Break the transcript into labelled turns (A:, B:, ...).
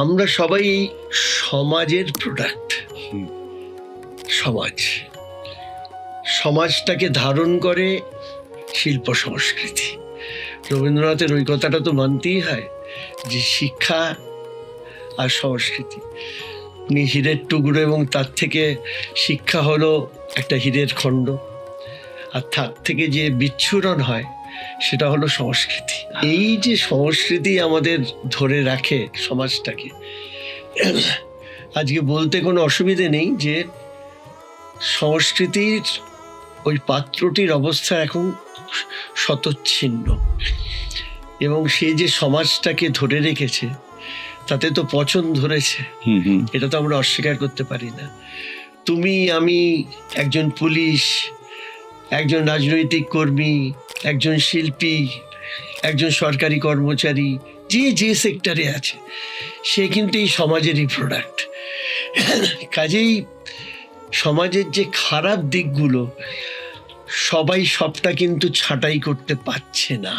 A: আমরা সবাই সমাজের প্রোডাক্ট। সমাজটাকে ধারণ করে শিল্প সংস্কৃতি। রবীন্দ্রনাথের ওই কথাটা তো মানতেই হয় যে শিক্ষা আর সংস্কৃতি হীরের টুকরো, এবং তার থেকে শিক্ষা হলো একটা হীরের খণ্ড, আর তার থেকে যে বিচ্ছুরণ হয় সেটা হলো সংস্কৃতি। এই যে সংস্কৃতি আমাদের ধরে রাখে সমাজটাকে, আজকে বলতে কোনো অসুবিধে নেই যে সংস্কৃতির ওই পাত্রটির অবস্থা এখন শতচ্ছিন্ন, এবং সে যে সমাজটাকে ধরে রেখেছে তাতে তো পচন ধরেছে, এটা তো আমরা অস্বীকার করতে পারি না। তুমি, আমি, একজন পুলিশ, একজন রাজনৈতিক কর্মী, একজন শিল্পী, একজন সরকারি কর্মচারী, যে যে সেক্টরে আছে সে কিন্তু এই সমাজেরই প্রোডাক্ট। কাজেই সমাজের যে খারাপ দিকগুলো সবাই সবটা কিন্তু ছাঁটাই করতে পারছে না।